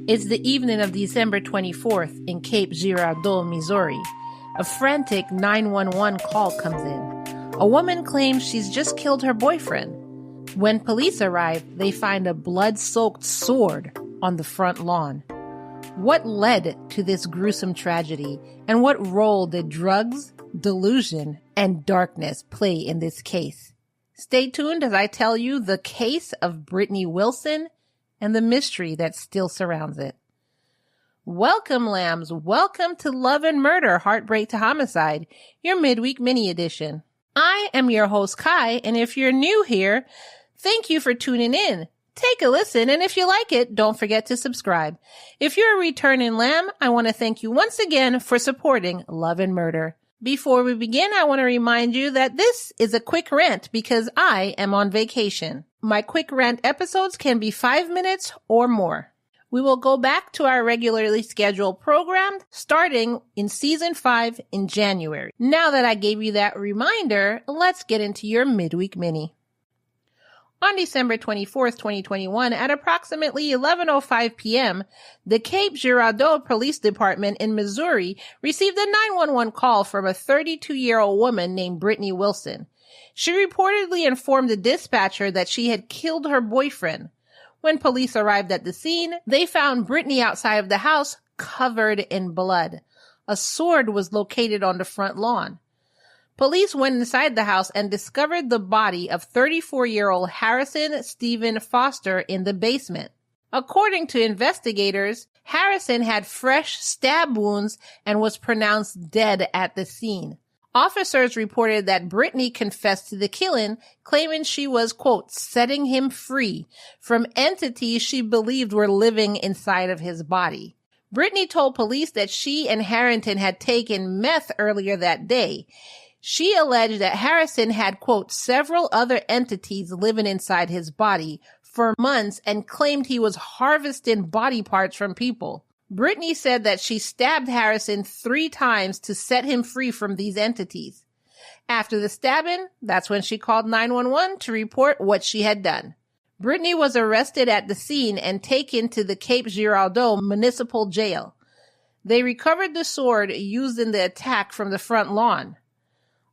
It's the evening of December 24th in Cape Girardeau, Missouri. A frantic 911 call comes in. A woman claims she's just killed her boyfriend. When police arrive, they find a blood-soaked sword on the front lawn. What led to this gruesome tragedy, and what role did drugs, delusion, and darkness play in this case? Stay tuned as I tell you the case of Brittany Wilson and the mystery that still surrounds it. Welcome, lambs. Welcome to Love and Murder, Heartbreak to Homicide, your midweek mini edition. I am your host, Kai, and if you're new here, thank you for tuning in. Take a listen, and if you like it, don't forget to subscribe. If you're a returning lamb, I want to thank you once again for supporting Love and Murder. Before we begin, I want to remind you that this is a quick rant because I am on vacation. My quick rant episodes can be 5 minutes or more. We will go back to our regularly scheduled program starting in season 5 in January. Now that I gave you that reminder, let's get into your midweek mini. On December 24th, 2021, at approximately 11:05 p.m., the Cape Girardeau Police Department in Missouri received a 911 call from a 32-year-old woman named Brittany Wilson. She reportedly informed the dispatcher that she had killed her boyfriend. When police arrived at the scene, they found Brittany outside of the house covered in blood. A sword was located on the front lawn. Police went inside the house and discovered the body of 34-year-old Harrison Stephen Foster in the basement. According to investigators, Harrison had fresh stab wounds and was pronounced dead at the scene. Officers reported that Brittany confessed to the killing, claiming she was, quote, setting him free from entities she believed were living inside of his body. Brittany told police that she and Harrington had taken meth earlier that day. She alleged that Harrison had, quote, several other entities living inside his body for months and claimed he was harvesting body parts from people. Brittany said that she stabbed Harrison 3 times to set him free from these entities. After the stabbing, that's when she called 911 to report what she had done. Brittany was arrested at the scene and taken to the Cape Girardeau Municipal Jail. They recovered the sword used in the attack from the front lawn.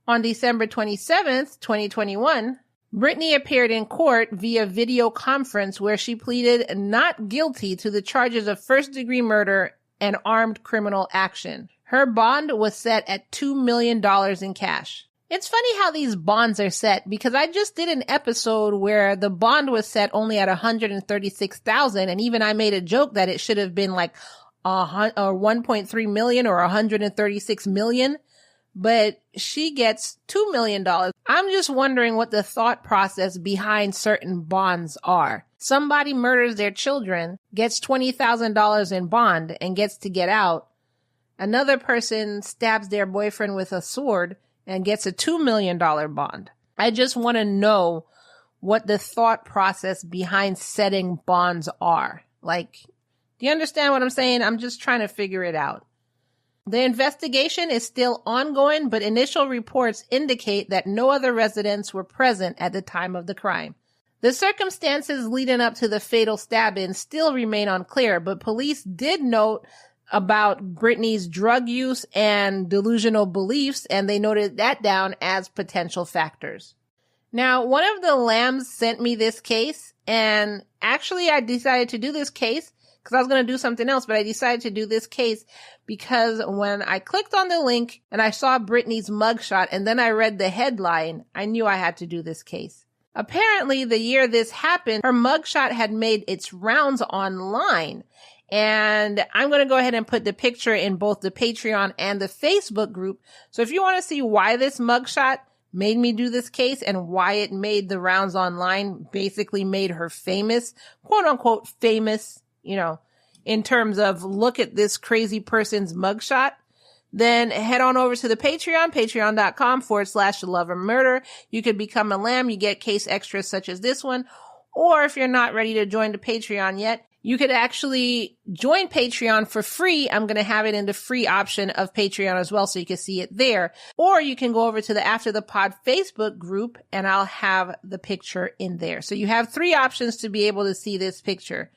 On December 27th, 2021, Brittany appeared in court via video conference where she pleaded not guilty to the charges of first-degree murder and armed criminal action. Her bond was set at $2 million in cash. It's funny how these bonds are set because I just did an episode where the bond was set only at $136,000, and even I made a joke that it should have been like $1.3 million or $136 million. But she gets $2 million. I'm just wondering what the thought process behind certain bonds are. Somebody murders their children, gets $20,000 in bond, and gets to get out. Another person stabs their boyfriend with a sword and gets a $2 million bond. I just want to know what the thought process behind setting bonds are. Like, do you understand what I'm saying? I'm just trying to figure it out. The investigation is still ongoing, but initial reports indicate that no other residents were present at the time of the crime. The circumstances leading up to the fatal stabbing still remain unclear, but police did note about Brittany's drug use and delusional beliefs, and they noted that down as potential factors. Now, one of the lambs sent me this case, and actually I decided to do this case because I was going to do something else, but I decided to do this case because when I clicked on the link and I saw Brittany's mugshot and then I read the headline, I knew I had to do this case. Apparently, the year this happened, her mugshot had made its rounds online. And I'm going to go ahead and put the picture in both the Patreon and the Facebook group. So if you want to see why this mugshot made me do this case and why it made the rounds online, basically made her famous, quote unquote famous, you know, in terms of look at this crazy person's mugshot, then head on over to the Patreon, patreon.com/love and murder. You could become a lamb. You get case extras such as this one. Or if you're not ready to join the Patreon yet, you could actually join Patreon for free. I'm going to have it in the free option of Patreon as well, so you can see it there. Or you can go over to the After the Pod Facebook group and I'll have the picture in there. So you have 3 options to be able to see this picture.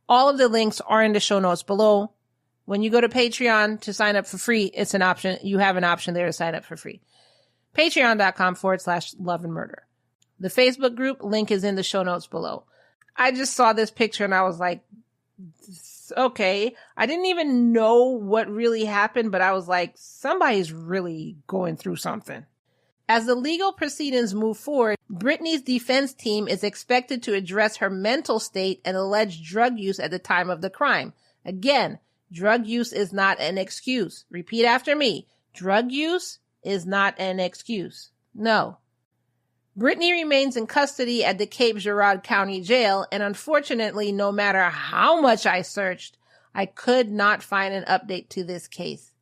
All of the links are in the show notes below. When you go to Patreon to sign up for free, it's an option. You have an option there to sign up for free. Patreon.com/love and murder. The Facebook group link is in the show notes below. I just saw this picture and I was like, okay. I didn't even know what really happened, but I was like, somebody's really going through something. As the legal proceedings move forward, Brittany's defense team is expected to address her mental state and alleged drug use at the time of the crime. Again, drug use is not an excuse. Repeat after me. Drug use is not an excuse. No. Brittany remains in custody at the Cape Girardeau County Jail, and unfortunately, no matter how much I searched, I could not find an update to this case.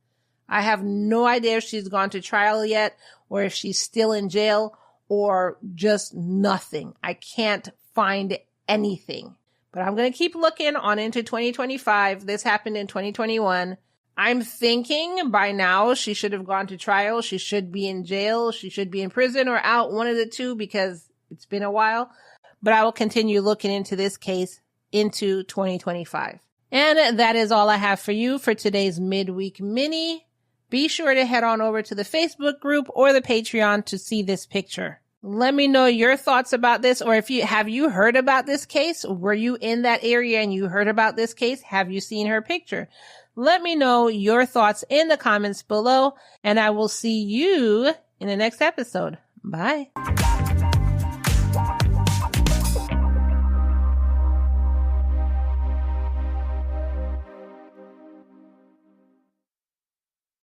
I have no idea if she's gone to trial yet, or if she's still in jail, or just nothing. I can't find anything. But I'm going to keep looking on into 2025. This happened in 2021. I'm thinking by now she should have gone to trial. She should be in jail. She should be in prison or out, one of the two, because it's been a while. But I will continue looking into this case into 2025. And that is all I have for you for today's midweek mini. Be sure to head on over to the Facebook group or the Patreon to see this picture. Let me know your thoughts about this, or have you heard about this case? Were you in that area and you heard about this case? Have you seen her picture? Let me know your thoughts in the comments below, and I will see you in the next episode. Bye.